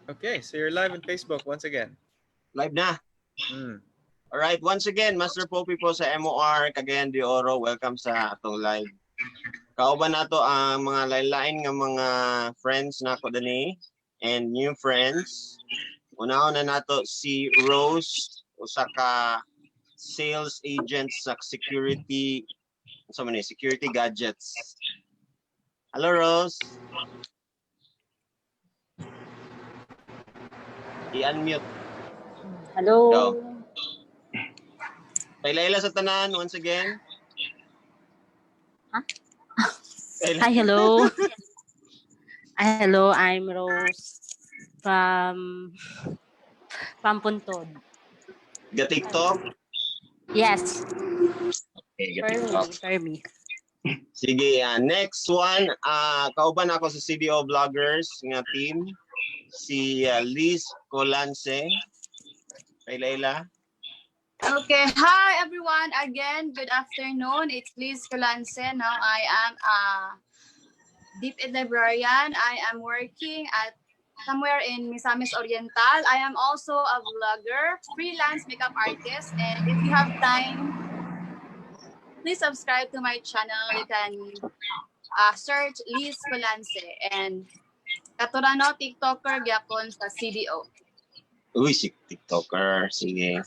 Okay, so you're live on Facebook once again. Live na. Mm. Alright, once again, Master Poppy po sa MOR, Cagayan de Oro. Welcome sa atong live. Kauban nato ang mga lain-lain nga mga friends na ko dani and new friends. Una-una nato si Rose, usa ka sales agent sa security gadgets. Hello Rose. I-unmute. Hello. Go. Pailaila sa tanan once again. Huh? Hi, hello. Hi, hello. I'm Rose from Puntod. Ga TikTok? Yes. Okay, ga TikTok. For me. Sige, next one, kauban ako sa CDO Vloggers nga team, si Liz Colance. Pailaila. Okay, hi everyone. Again, good afternoon. It's Liz Colance. Now I am a deep ed librarian. I am working at somewhere in Misamis Oriental. I am also a vlogger, freelance makeup artist, and if you have time, please subscribe to my channel. You can search Liz Colance and katurano TikToker gyapon sa CDO. Uy, si TikToker. Sige.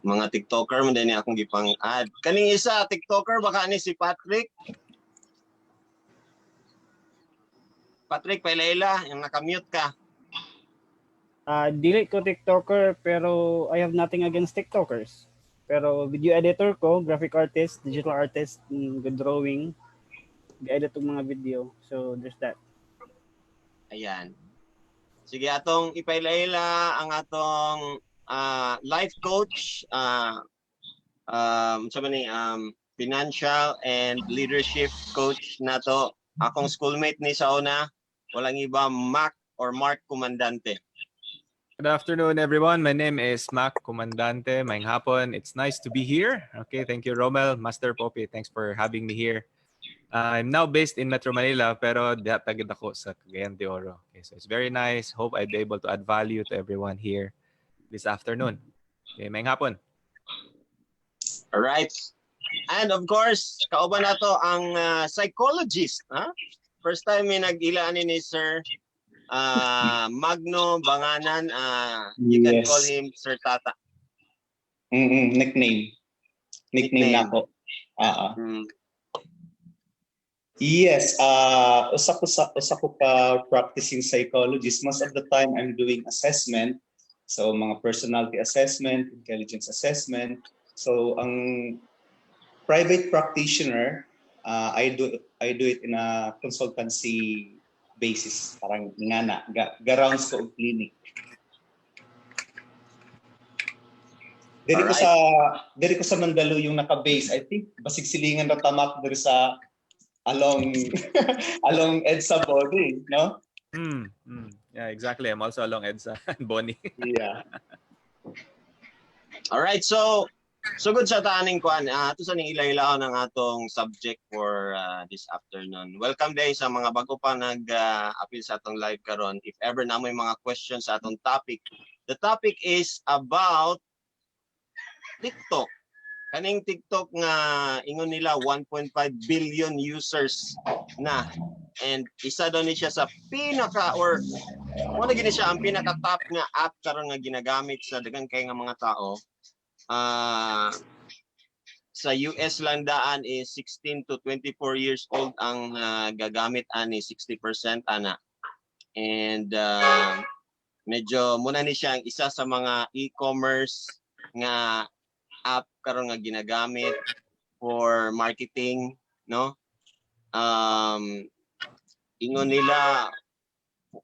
Mga TikToker, mo din akong gipang-add. Kaning isa, TikToker, baka ni si Patrick. Patrick, pailaila, yung nakamute ka. Dili ko TikToker, pero I have nothing against TikTokers. Pero video editor ko, graphic artist, digital artist, good drawing, edit ng mga video. So there's that. Ayan. Sige, atong ipailaila ang atong life coach, financial and leadership coach nato. Akong schoolmate ni sa una, walang iba, Mark Comandante. Good afternoon, everyone. My name is Mac Comandante. Maayong hapon. It's nice to be here. Okay, thank you, Romel. Master Poppy, thanks for having me here. I'm now based in Metro Manila, pero tagid ako sa Cagayan de Oro. Okay, so it's very nice. Hope I'll be able to add value to everyone here this afternoon. Okay, maayong hapon. All right. And of course, kauban nato ang psychologist. First time may nag-ilaan ni Sir Magno Banganan. You can call him Sir Tata. Nickname na ako. Yes, usa ko ka practicing psychologist. Most of the time I'm doing assessment. So mga personality assessment, intelligence assessment. So ang private practitioner, I do it in a consultancy basis, parang ngana rounds ko og clinic. Diri ko sa Mandaluyong naka-base. I think basig silingan ra tamak diri sa along EDSA body, no? Yeah, exactly. I'm also along EDSA and Bonnie. Yeah. All right, so good sa taaning kuan. Ato sa ning ilaw ng atong subject for this afternoon. Welcome day sa mga bago pa nag-appeal sa atong live karon. If ever na may mga questions sa atong topic. The topic is about TikTok. Kaning TikTok nga ingon nila 1.5 billion users na, and isa daw ni siya sa wala gini siya ang pinaka top nga app karon nga ginagamit sa daghang kay nga mga tao. Sa US lang daan is 16 to 24 years old ang gagamit ani, 60% ana. And medyo muna ni siya ang isa sa mga e-commerce nga app karon nga ginagamit for marketing, no? Ingon nila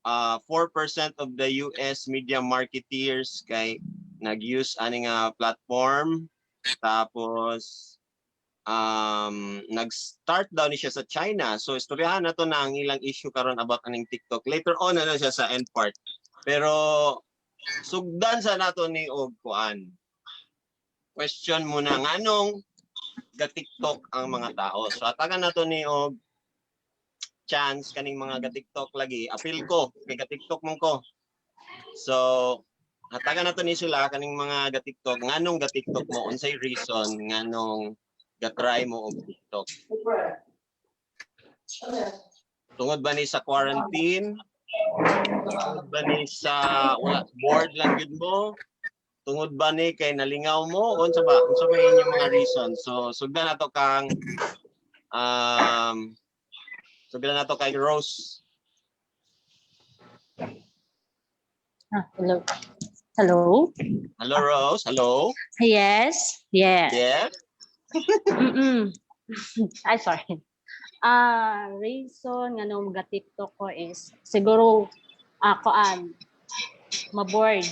4% of the US media marketeers kay nag-use ani nga platform. Tapos nag-start daw ni siya sa China. So istoryahan na to na ang ilang issue karon about aning TikTok. Later on na siya sa end part. Pero sugdan sa nato ni og kuan. Question muna nganong ga TikTok ang mga tao. So atagan nato ni og chance kaning mga ga-TikTok lagi, apil ko kay ga-TikTok mong ko. So hatagan nato ni sila kaning mga ga-TikTok nganong ga-TikTok mo unsay reason nganong ga-try mo og TikTok. Tungod ba ni sa quarantine? Tungod ba ni sa wala bored lang gyud mo? Tungod ba ni kay nalingaw mo? Unsa ba inyong mga reason? So sugdan nato kang sugdan nato kay Rose. Hello. Hello. Hello Rose. Hello. Yes. Yeah. Yes. Ay, sorry. Reason nga nung TikTok ko is siguro ma-bored.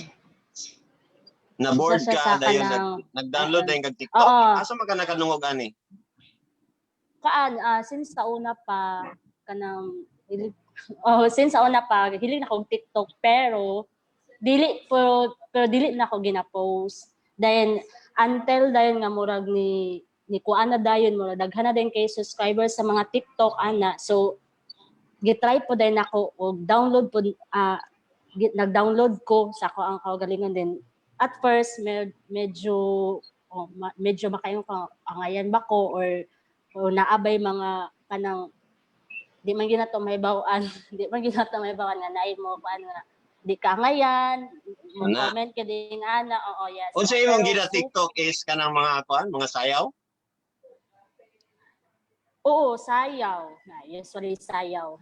Na-board Isa siya ka sa dayon kanang- nag-download dayon kag TikTok. Oo. Asa man ka nakanungog ani? Since sa una pa since sa una pa hilig na akong TikTok pero dili na ako gina-post. Then until dayon nga murag ni kuan na dayon mo daghan na din kay subscribers sa mga TikTok ana. So gitry po din ako og download po nag-download ko sa ako ang kaugalingon din. At first medyo makayon ka angayan ba ko or naabay mga kanang di man ginato may bawaan nga naay mo kuan nga di ka ngayan mo Ana. comment ka din ana. Oo, yes. Unsa imong Pero gina TikTok is kanang mga kuan, mga sayaw? Oo, sayaw. Usually sayaw.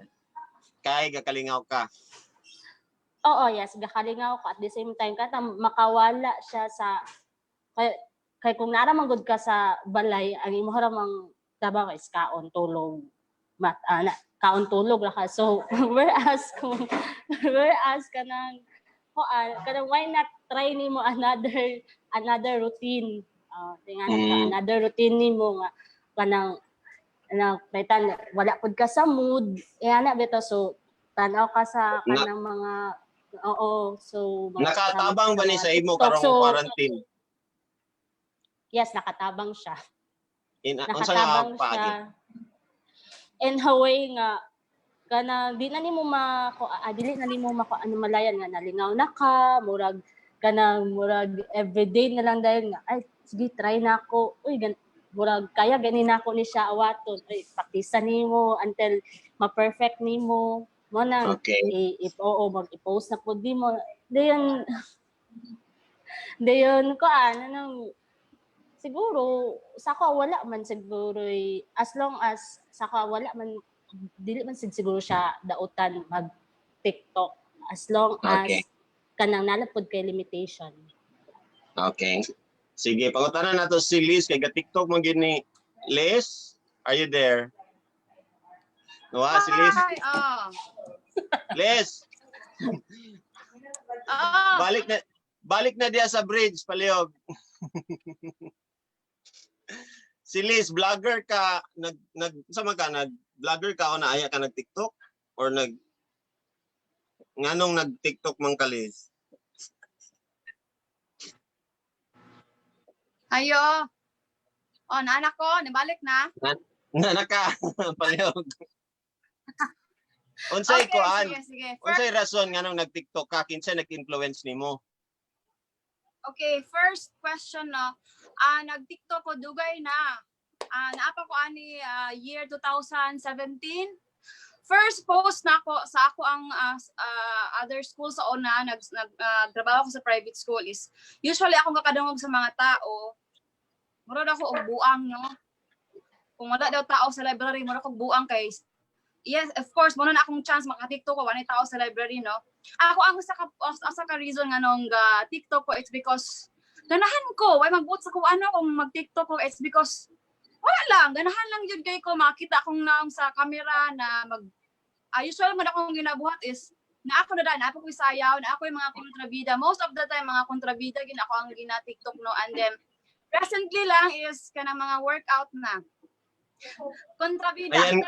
Kay gakalingaw ka. Oo, yes. Gakalingaw ko. At the same time, makawala siya sa... Kaya kung naramangod ka sa balay, ang imo haramang trabaho is kaon, tulog. Kaon, tulog. So, whereas ka ng... why not try nimo another routine? Another routine nimo nga kanang paitan wala pud ka sa mood ana bitaw so tanaw ka sa kanang mga so Nakatabang ba ni sa imo TikTok. karong quarantine? Yes, nakatabang siya. Unsa nga Nakatabang paagi? siya. And haway nga kana dili na nimo malayan nga nalingaw na ka murag everyday na lang dahil nga ay sige try na ako murag kaya ganin ako ni siya awaton ay praktisan nimo until ma-perfect nimo mo na Okay. mag-post na pud nimo dayon ko siguro sa ko wala man siguro as long as sa ko wala man dili man siguro siya dautan mag TikTok as long as Okay. kanang nalapod kay limitation. Okay. Sige, pangutanan nato si Liz kay ga-TikTok mo gid ni Liz. Are you there? Wa si Liz. Hi, Liz, balik na diya sa bridge palihog. Si Liz, vlogger ka, vlogger ka o naaya ka nag-TikTok or nganong nag-TikTok man ka, Liz? Ayo. Naanak ko, nabalik na. Naka palihog. Unsay kuan? Sige. Unsay rason nganong nag-TikTok ka? Kinsay nag-influence nimo? Okay, first question no. Nag-TikTok ko dugay na. Naapa ko ani year 2017. First post na ako sa ako ang other school sa una nagtrabaho ko sa private school is usually ako kakadungog sa mga tao. Murad ako og buang no. Kung wala daw tao sa library, murad ako buang kay yes, of course, mo na akong chance maka-TikTok ko wala tao sa library no. Ako ang sa ka reason nga nung TikTok ko it's because ganahan ko, why magbuot sa ko kung mag-TikTok ko it's because wala lang, ganahan lang yun kay ko makita akong naong sa camera na usual man akong ginabuhat is na ako na ako sayaw, na ako yung mga kontrabida. Most of the time mga kontrabida gin ako ang gina-TikTok no and then recently lang is kanang mga workout na. Kontrabida. Ayan,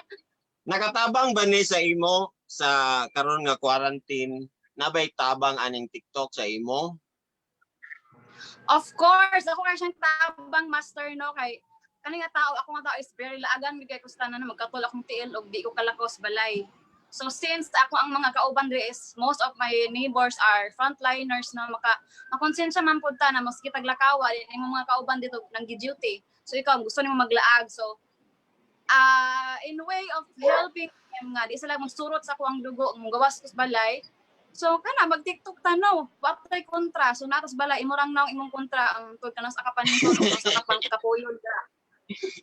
nakatabang ba ni sa imo sa karon nga quarantine? Nabay tabang aning TikTok sa imo? Of course, ako kay siyang tabang master no kay kani nga tao, ako nga tao is very laagan gid kay kusta na magkatol akong tiil og di ko kalakos balay. So since ako ang mga kauban diri is most of my neighbors are frontliners na makonsensya man pud ta na maski taglakawa imong mga kauban dito nang duty. So ikaw gusto nimo maglaag. So in way of helping them nga di sila magsurot sa ako ang dugo mong gawas kus balay. So kana mag-TikTok tanaw, patay kontra. So natas balay imong naong imong kontra ang tud kanas akapan nito sa kapang kapuyod ka.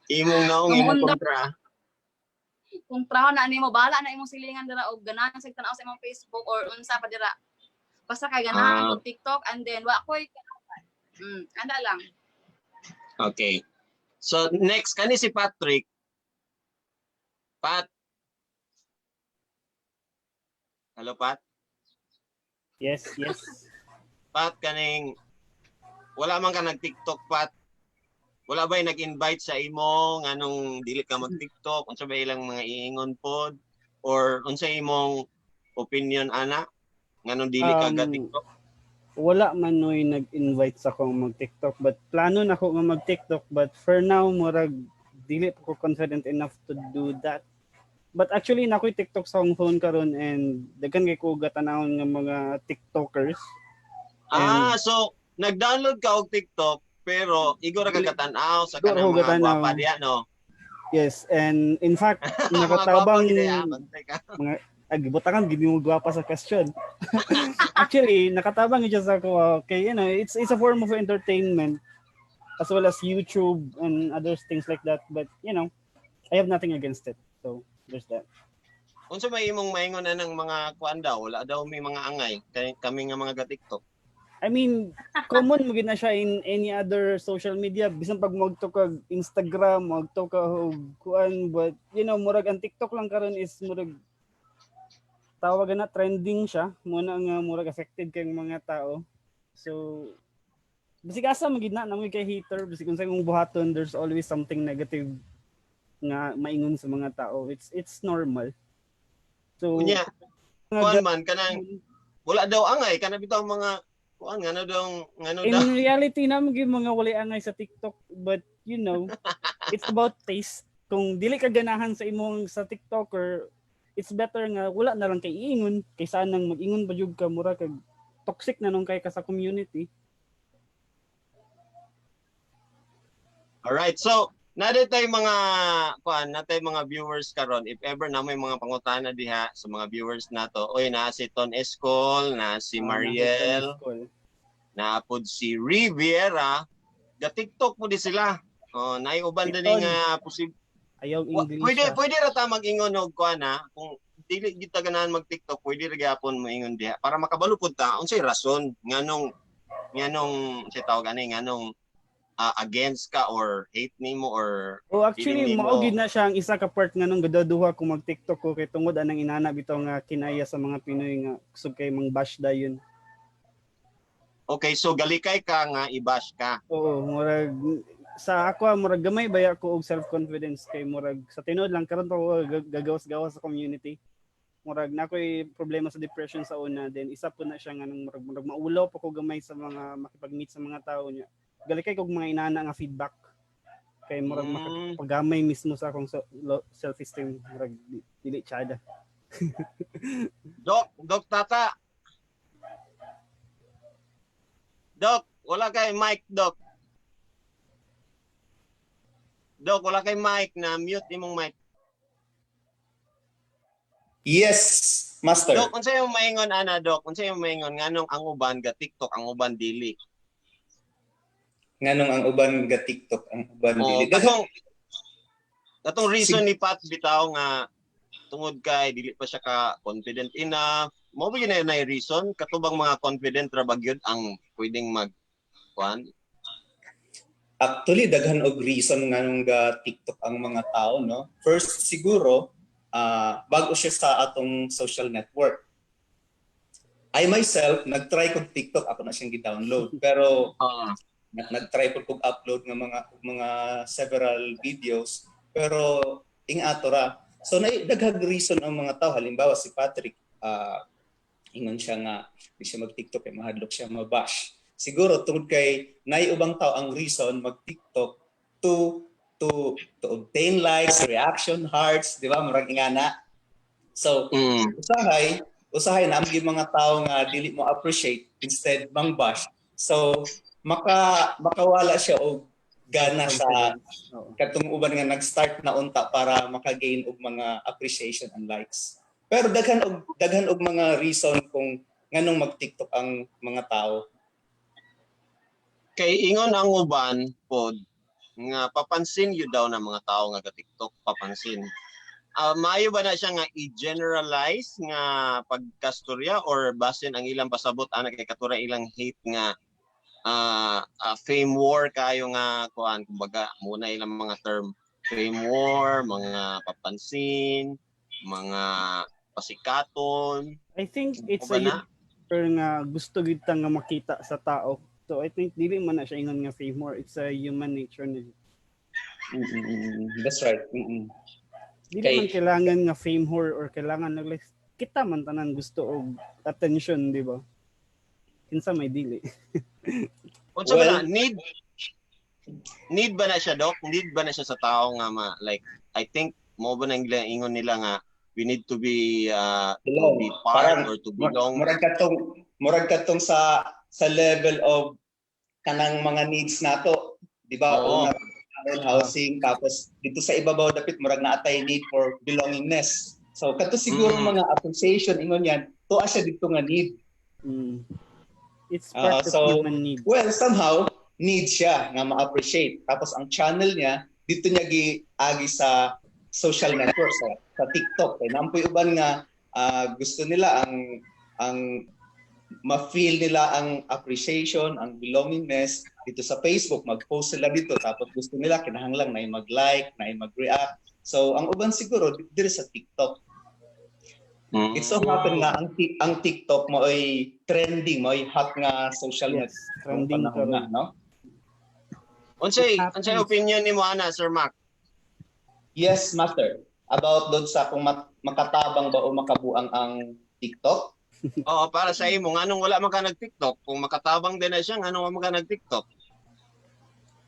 Imong naong imong kontra. Kontra na nimo bala na imong silingan dira og ganahan sa tanaw sa imong Facebook or unsa pa dira. Basta kay ganahan og TikTok and then wa koy anda lang. Okay. So next kani si Patrick. Pat. Hello Pat. Yes. Pat kaning wala man ka nag-TikTok Pat. Wala ba'y nag-invite sa imo nganong dili ka mag-TikTok unsa ba ilang mga iingon pod or unsa imong opinion ana nganong dili ka ga-TikTok? Wala man noy nag-invite sa akong mag-TikTok but plano na ako nga mag-TikTok but for now murag dili pa ko confident enough to do that. But actually nakoy TikTok sa akong phone karon and daghan kay ko gatanahon nga mga TikTokers. So nag-download ka og TikTok pero igor ka katan-aw sa Igor kanang ako mga katanaw. gwapa diha no. Yes, and in fact Mga nakatabang gwapa diha bantay ka. gibutangan gid mo gwapa sa question. Actually, nakatabang siya sa ko okay, you know, it's a form of entertainment as well as YouTube and other things like that, but you know, I have nothing against it. So, there's that. Unsa may imong maingon na ng mga kuan daw wala daw may mga angay kami nga mga ga-TikTok. I mean, common mo gid na siya in any other social media, bisan pag magto kag Instagram, magto ka og kuan, but you know, murag ang TikTok lang karon is murag tawag na trending siya, muna nga murag affected kay mga tao. So bisig asa magid na namoy kay hater, bisig unsa imong buhaton, there's always something negative nga maingon sa mga tao. It's normal. So Unya, kuan man kanang wala daw angay kana bitaw mga kuan ngano daw in reality naman gyud mga wali angay sa TikTok, but you know, it's about taste. Kung dili ka ganahan sa imong sa TikToker, it's better nga wala na lang kay iingon kaysa nang mag-ingon pa jud ka mura kag toxic na nung kay ka sa community. Alright, so natay mga kuan, natay mga viewers karon if ever na may mga pangutana diha sa mga viewers nato. Oy na si Ton Escol, na si Mariel, na pod si Riviera, ga TikTok mo di sila. Oh, nay uban din nga posible. Ayaw English. Pwede ra ta mag-ingon og kuan na kung dili kita ganahan mag-TikTok, pwede ra gyapon moingon diha para makabalo pud ta unsay rason nganong si tawag ani nganong against ka or hate nimo or actually mao gid na siya ang isa ka part nga nung gadaduha ko mag-TikTok ko kay tungod anang inana bitaw nga kinaya sa mga Pinoy nga kusog kay mang bash dayon. Okay, so galikay ka nga i-bash ka. Oo, murag sa ako murag gamay baya ko og self-confidence kay murag sa tinuod lang karon pa ko gagawas-gawas sa community. Murag na ko'y problema sa depression sa una, then isa po na siya nga nang murag maulaw pa ko gamay sa mga makipag-meet sa mga tao niya. Galikay kog mga inana nga feedback kay murag makapaggamay mismo sa akong self-esteem murag dili tsada. Dok Tata. Dok, wala kay mic, Dok. Dok, wala kay mic na mute imong mic. Yes, Master. Dok, unsa yung maingon ana, Dok? Unsa yung maingon nganong ang uban ga TikTok, ang uban dili? Nganong ang uban ga TikTok, ang uban dili. Katong reason ni Pat bitaw nga tungod kay dili pa siya ka confident enough. Mao ba yun na reason katubang mga confident ra bagyod ang pwedeng mag kuan? Actually, daghan og reason nganong ga TikTok ang mga tao, no? First siguro, bago siya sa atong social network. I myself nag-try kog TikTok, ako na siyang gi-download, pero nag-try kog upload ng mga several videos, pero ingato ra. So daghang reason ang mga tao, halimbawa si Patrick, ingon siya nga di siya mag-TikTok kay mahadlok siya mabash. Siguro tungod kay naay ubang tao ang reason mag-TikTok to to obtain likes, reaction, hearts, di ba? Murag ingana. So, Mm. usahay na ang mga tao nga dili mo appreciate instead mang bash. So, makawala siya og gana sa Oo. katong uban nga nag-start na unta para maka-gain og mga appreciation and likes. Pero daghan og mga reason kung nganong mag-TikTok ang mga tao. Kay ingon ang uban pod nga papansin yun daw ng mga tao nga ga TikTok, papansin. Maayo ba na siya nga i-generalize nga pagkastorya or basin ang ilang pasabot ana kay katura ilang hate nga fame war kayo nga kuan, kumbaga muna ilang mga term, fame war, mga papansin, mga pasikaton. I think it's Uban a na. nga gusto gid ta nga makita sa tao. So I think dili man na siya ingon nga fame more, it's a human nature na. That's right. Dili man kailangan nga fame whore or kailangan kita man tanan gusto og attention, di ba? Kinsa may dili. Unsa ba na need ba na siya, Doc? Need ba na siya sa tao nga like I think mo ba nang ingon nila nga we need to be part or to belong. Murag katong sa level of kanang mga needs nato, di ba? Oo. Housing, tapos dito sa ibabaw dapit murag naatay need for belongingness. So kato siguro mga appreciation ingon yan, tuwa siya dito nga need. It's part of human need. Well, somehow need siya nga ma-appreciate. Tapos ang channel niya dito niya giagi sa social networks, sa TikTok. Kay nampoy uban nga gusto nila ang ma-feel nila ang appreciation, ang belongingness dito sa Facebook. Mag-post sila dito tapos gusto nila kinahanglan na mag-like, na mag-react. So ang uban siguro dito sa TikTok. It so happen nga ang TikTok mo ay trending, mo ay hot nga social Yes, network trending panahon na, no? Unsay opinion nimo ana, Sir Mac? Yes, master. About doon sa kung makatabang ba o makabuang ang TikTok? Oo, para sa imo nganong wala man ka nag-TikTok? Kung makatabang din na siya, nganong wala man ka nag-TikTok?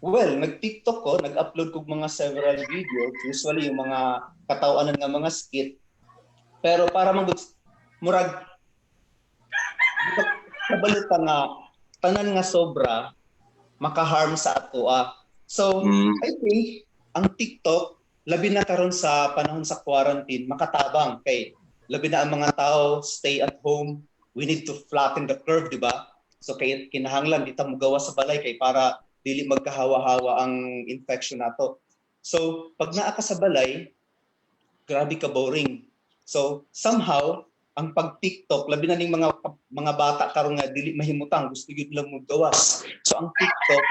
Well, nag-TikTok ko, nag-upload ko mga several videos, usually yung mga katawanan nga mga skit. Pero para murag kabalutan nga tanan nga sobra maka-harm sa atoa. So, I think ang TikTok labi na karon sa panahon sa quarantine makatabang kay labi na ang mga tao stay at home, we need to flatten the curve, di ba? So kay kinahanglan kita mo gawa sa balay kay para dili magkahawa-hawa ang infection nato. So pag naa ka sa balay, grabe ka boring. So somehow ang pag-TikTok labi na ning mga bata karon nga dili mahimutang gusto gyud lang mo gawas. So ang TikTok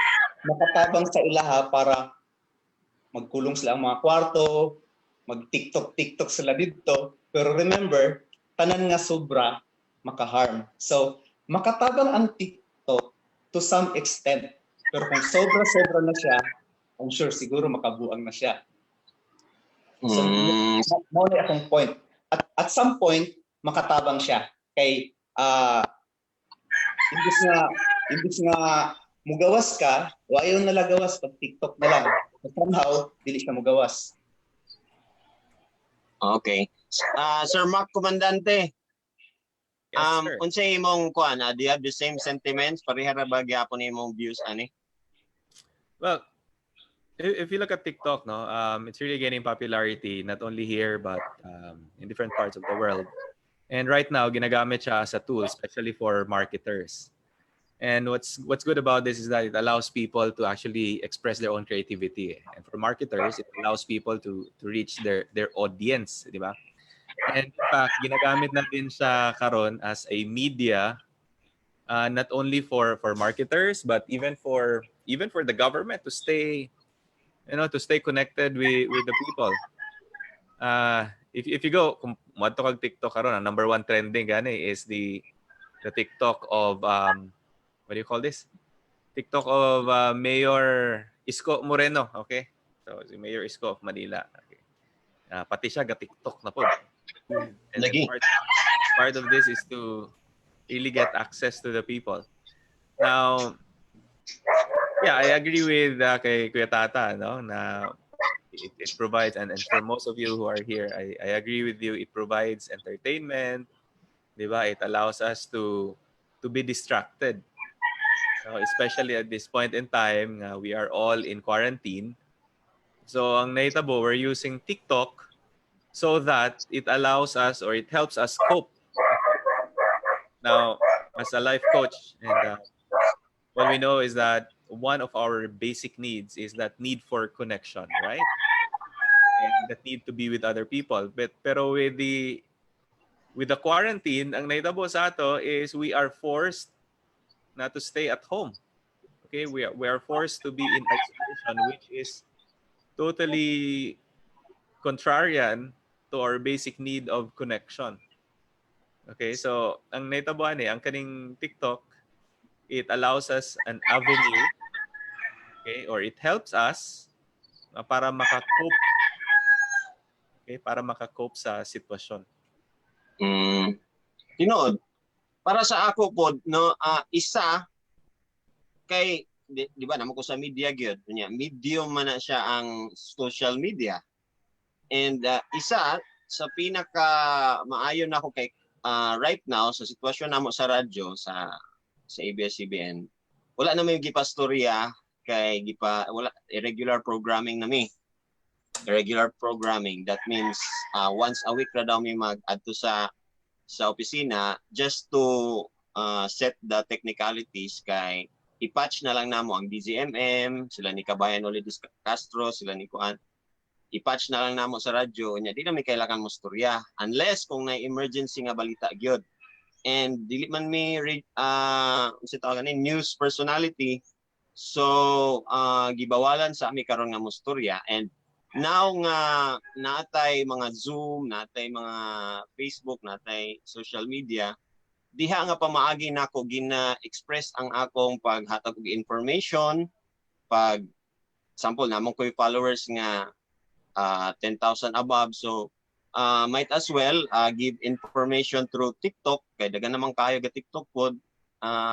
makatabang sa ilaha para magkulong sila ang mga kwarto, mag-TikTok sila dito. Pero remember, tanan nga sobra maka-harm. So, makatabang ang TikTok to some extent. Pero kung sobra na siya, I'm sure siguro makabuang na siya. So, mo na akong point. At some point, makatabang siya. Kay, imbis nga mugawas ka, wayo na lagawas pag TikTok na lang. So, somehow, dili siya mugawas. Okay. Sir Mac Comandante, Yes, sir. unsay imong kuan? Do you have the same sentiments? Pareha ra ba gyapon imong views ani? Well, if you look at TikTok, no, it's really gaining popularity not only here but in different parts of the world. And right now, ginagamit siya as a tool, especially for marketers. And what's good about this is that it allows people to actually express their own creativity. And for marketers, it allows people to reach their audience, di ba? And in fact, ginagamit na din siya karon as a media, not only for marketers but even for the government to stay connected with the people. If you go kung madto kag TikTok karon, ang number 1 trending gani is the TikTok of what do you call this? TikTok of Mayor Isko Moreno, okay? So si Mayor Isko of Manila. Okay. Pati siya ga TikTok na po. And Lagi. part of this is to really get access to the people. Now, yeah, I agree with kay Kuya Tata, no, na it provides, and for most of you who are here, I agree with you. It provides entertainment, di ba? It allows us to be distracted. Especially at this point in time, we are all in quarantine. So ang nahitabo, we're using TikTok so that it allows us or it helps us cope. Now, as a life coach, and what we know is that one of our basic needs is that need for connection, right? And that need to be with other people. Pero with the quarantine, ang nahitabo sa ato is we are forced not to stay at home. Okay, we are forced to be in isolation, which is totally contrarian to our basic need of connection. Okay, so ang naitabuan ang kaning TikTok, it allows us an avenue, okay, or it helps us para makakope, okay, para makakope sa sitwasyon. Tinood, para sa ako po, no, isa kay di ba namo ko sa media gyud nya medium man na siya ang social media. And isa sa pinaka maayo na ako kay right now sa sitwasyon namo sa radyo sa ABS-CBN, wala na may gipastorya kay wala irregular programming na mi. Irregular programming, that means once a week ra daw mi mag-adto sa opisina just to set the technicalities kay i-patch na lang namo ang DZMM, sila ni Kabayan Olides Castro, sila ni Kuan. I-patch na lang namo sa radyo nya di na may kailangan mo storya unless kung na emergency nga balita gyud. And dili man mi unsa tawag ni news personality, so gibawalan sa ami karon nga mo storya. And now nga natay mga Zoom, natay mga Facebook, natay social media, diha nga pamaagi nako gina-express ang akong paghatag og information. Pag sample namon ko'y followers nga 10,000 above, so might as well give information through TikTok kay dagan naman kayo ga TikTok pod.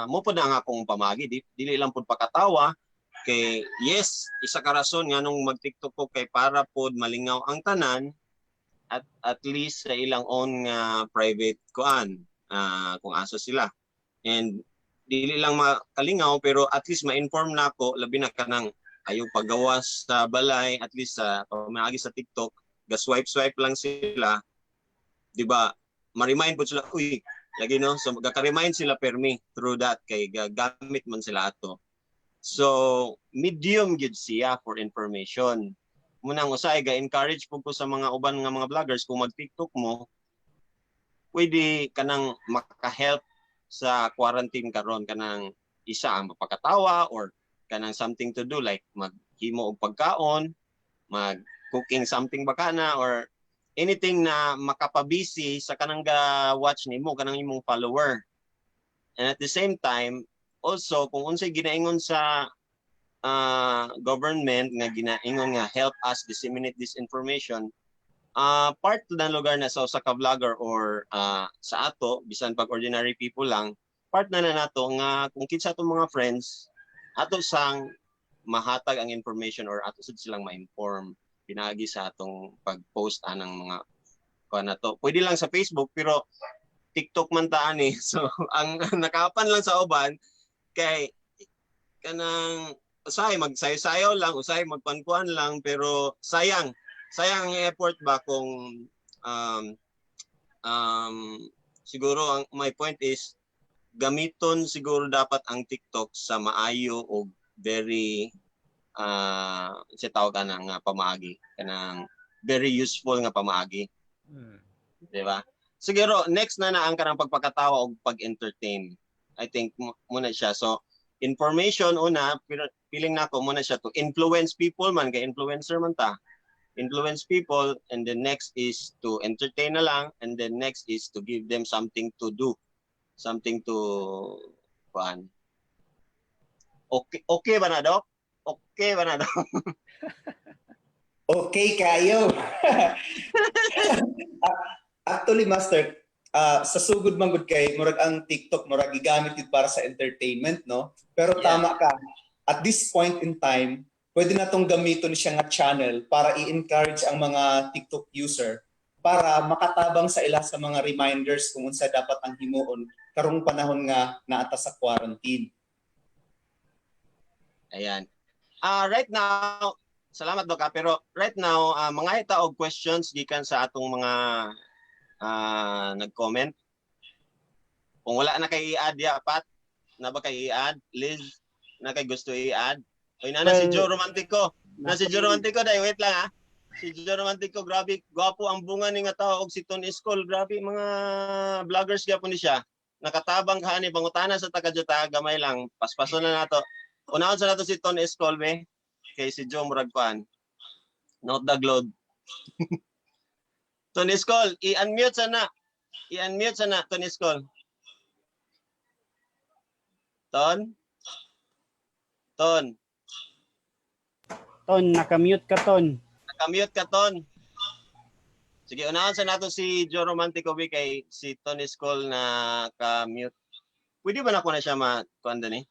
Mo pod ang akong pamaagi, dili lang pod pakatawa kay yes, isa ka rason nga nung mag-TikTok ko kay para pod malingaw ang tanan at least sa ilang own private kuan. Kung asa sila. And dili lang makalingaw pero at least ma-inform na ako labi na kanang ayaw paggawas sa balay, at least sa pamagi sa TikTok, ga-swipe lang sila. 'Di ba? Ma-remind po sila, uy, lagi no, so gaka-remind sila permi through that kay gagamit man sila ato. So, medium gid siya for information. Munang usay ga-encourage po ko sa mga uban nga mga vloggers kung mag-TikTok mo, pwede kanang maka-help sa quarantine karon, kanang isa ang mapakatawa or kanang something to do like maghimo og pagkaon, mag-cooking something bakana or anything na makapabisi sa kanang ga-watch nimo, kanang imong follower. And at the same time, also kung unsay ginaingon sa government nga ginaingon nga help us disseminate this information, part to ng lugar na sa usa ka vlogger or sa ato bisan pag ordinary people lang, part na nato nga kung kinsa atong mga friends ato sang mahatag ang information or ato sad silang ma-inform pinagi sa atong pag-post anang mga kuan nato. Pwede lang sa Facebook pero TikTok man ta ani. So ang nakapan lang sa uban kay kanang usay magsayo-sayo lang, usay magpankuan lang, pero sayang ang effort ba kung siguro ang my point is gamiton siguro dapat ang TikTok sa maayo o very sa tawag kanang pamaagi, kanang very useful nga pamaagi. Di ba? Siguro next na ang kanang pagpakatawa o pag-entertain. I think muna siya. So information una, feeling nako muna siya to influence people man, kay influencer man ta. Influence people, and the next is to entertain na lang, and then next is to give them something to do, something to kuan. Okay ba na, Doc? Okay ba na, Doc? Okay kayo. Actually, Master, sa sugod man gud kay murag ang TikTok murag gigamit gid para sa entertainment, no? Pero tama ka. At this point in time, pwede natong gamiton siya nga channel para i-encourage ang mga TikTok user para makatabang sa ila sa mga reminders kung unsa dapat ang himuon karong panahon nga naata sa quarantine. Ayan. Right now, salamat Doc, pero right now, mga ita og questions gikan sa atong mga nag-comment. Kung wala na kay i-add ya, Pat, na ba kay i-add? Liz, na kay gusto i-add? Uy, na si Joe Romantico. Na si Joe Romantico, dahil wait lang ha. Si Joe Romantico, grabe, gwapo ang bunga ni nga tao og si Ton Iskol, grabe mga vloggers gyapon ni siya. Nakatabang kahani bangutana sa taga-Juta, gamay lang. Paspason na nato. Unahon sa nato si Ton Iskol be kay si Joe Muragpan. Not the globe. Ton Iskol, i-unmute sana. I-unmute sana Ton Iskol. Ton? Ton. Ton, nakamute ka, Ton. Nakamute ka, Ton. Sige, unahan sa nato si Joe Romantico be kay si Ton Iskol na ka-mute. Pwede ba na ko na siya ma-kuanda ni?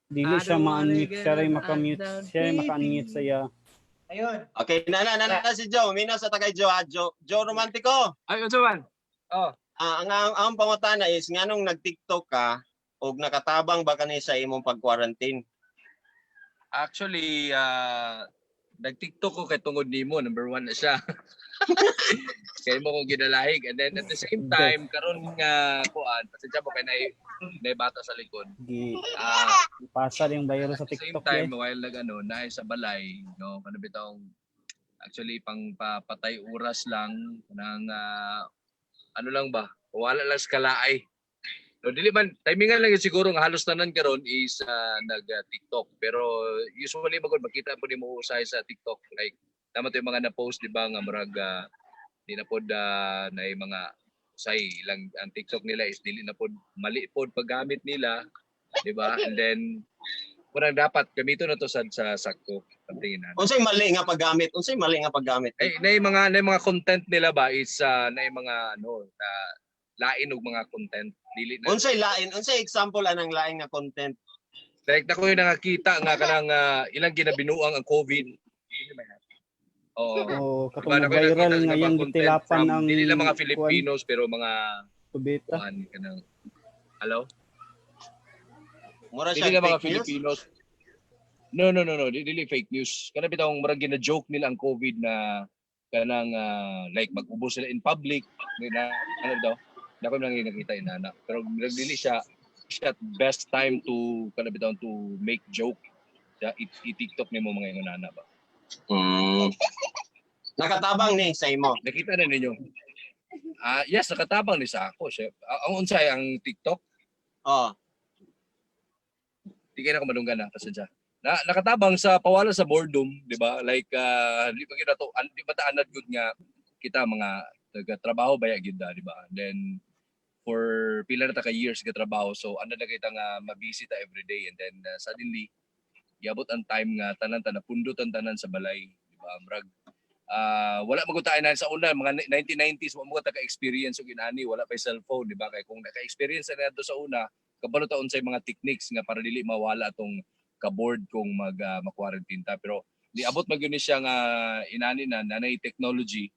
Dili siya ma-unmute, siya rin makamute. Siya rin maka-unmute saya. Ayun. Okay, na si Joe. Mina sa tagay Joe, ha? Joe Romantico. Ay, unsa man? Oh. Ang pangutana is nganong nag-TikTok ka og nakatabang ba kani sa imong pag-quarantine? Actually, nag-TikTok ko kay tungod nimo, number 1 na siya. Kaya mo kong ginalahig. And then at the same time, karon nga kuan, pasensya mo kay nay bata sa likod. Ipasa yung bayro sa At the same TikTok. time, while naay sa balay, no, kano bitong actually pang papatay oras lang ng ano lang ba? Wala lang sa kalaay. No, dili man timingan lang yun siguro nga halos tanan karon is nag-TikTok, pero usually magod makita po nimo usay sa TikTok like tama to yung mga na-post di ba nga murag di na pod na mga usay lang ang TikTok nila is dili na pod mali pod paggamit nila, di ba? And then murag dapat gamiton na to sa sakto pagtingin na. Unsay mali nga paggamit? Unsay mali nga paggamit? Ay na mga content nila ba is na mga ano lain og mga content dili na Unsay lain? Unsay example anang lain nga content? like na ko yung nakakita nga kanang ilang ginabinuang ang COVID. Oo. Katong Diba, viral nakita nga sa yung content gitilapan from ng dili lang mga Filipinos pero mga kubeta. kuan kanang hello? Mura Dili siya lang mga fake news? Filipinos. No. Dili fake news. Kana bitong murag gina-joke nila ang COVID na kanang like mag-ubos sila in public. Na ano daw? Dako nang nakita inana. Pero dili siya best time to kana bitong to make joke. I-TikTok nimo mga ingonana ba. Nakatabang ni sa imo. Nakita na ninyo. Yes, nakatabang ni sa ako. Ang unsay ang TikTok? Oh. Di kaya na ko madunggan na pasensya. Nakatabang sa pawala sa boredom, di ba? Like di ba kita to, di ba taanad gud nga kita mga taga-trabaho baya gyud di ba? Then for pila na ta ka years ka trabaho, so ano na kita nga mabisi ta every day and then suddenly yabot ang time nga tanan napundot ang tanan sa balay, di ba? Murag wala magutaay na sa una mga 1990s mo ka-experience og inani, wala pa cellphone, di ba? Kay kung naka-experience na nato sa una, kabalo taon sa mga techniques nga para dili mawala atong ka-board kung ma-quarantine ta. Pero di abot magyud ni siya nga inani na nanay technology.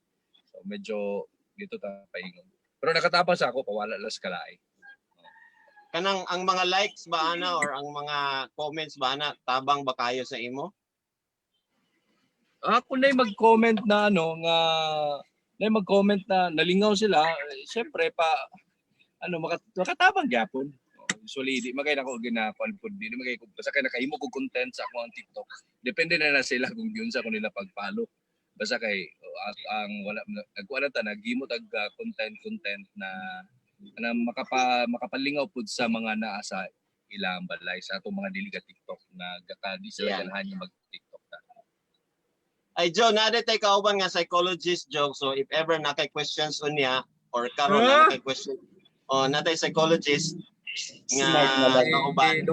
So medyo dito ta paingon. Pero nakatapos ako pawala las kalay. Kanang ang mga likes ba ana or ang mga comments ba ana tabang ba kayo sa imo? Kung na'y mag-comment na mag-comment na nalingaw sila, syempre pa makatabang gyapon. Usually di magay nako gina-con pud di magay ko basta kay nakahimo ko content sa akong TikTok. Depende na sila kung yun sa nila pag-follow. Basta kay ang wala nagkuan ta naghimo tag content na makapalingaw pud sa mga naa sa ilang balay sa atong mga dili ka TikTok na di sila ganahan yung mag-TikTok ta. Ay Joe, naday tay kauban nga psychologist Joe. So if ever na kay questions unya or karon na kay question natay psychologist nga kauban